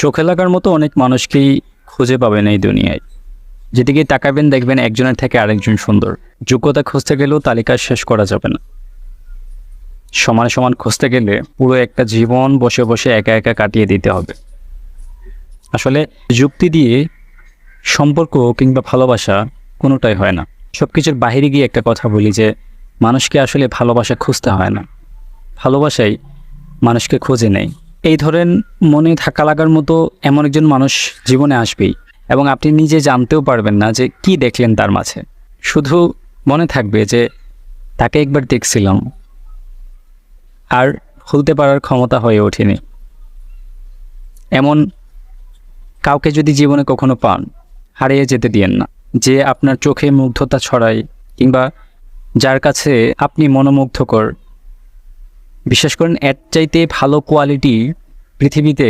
চোখে লাগার মতো অনেক মানুষকেই খুঁজে পাবেন এই দুনিয়ায়। যেদিকে তাকাবেন দেখবেন একজনের থেকে আরেকজন সুন্দর। যোগ্যতা খুঁজতে গেলেও তালিকা শেষ করা যাবে না। সমানে সমান খুঁজতে গেলে পুরো একটা জীবন বসে বসে একা একা কাটিয়ে দিতে হবে। আসলে যুক্তি দিয়ে সম্পর্ক কিংবা ভালোবাসা কোনোটাই হয় না। সব কিছুর বাহিরে গিয়ে একটা কথা বলি যে মানুষকে আসলে ভালোবাসা খুঁজতে হয় না, ভালোবাসাই মানুষকে খুঁজে নেয়। এই ধরেন মনে থাকা লাগার মতো এমন একজন মানুষ জীবনে আসবেই, এবং আপনি নিজে জানতেও পারবেন না যে কি দেখলেন তার মাঝে। শুধু মনে থাকবে যে তাকে একবার দেখছিলাম, আর ভুলতে পারার ক্ষমতা হয়ে ওঠেনি। এমন কাউকে যদি জীবনে কখনো পান, হারিয়ে যেতে দিয়েন না। যে আপনার চোখে মুগ্ধতা ছড়ায় কিংবা যার কাছে আপনি মনোমুগ্ধকর, বিশ্বাস করেন এর চাইতে ভালো কোয়ালিটি পৃথিবীতে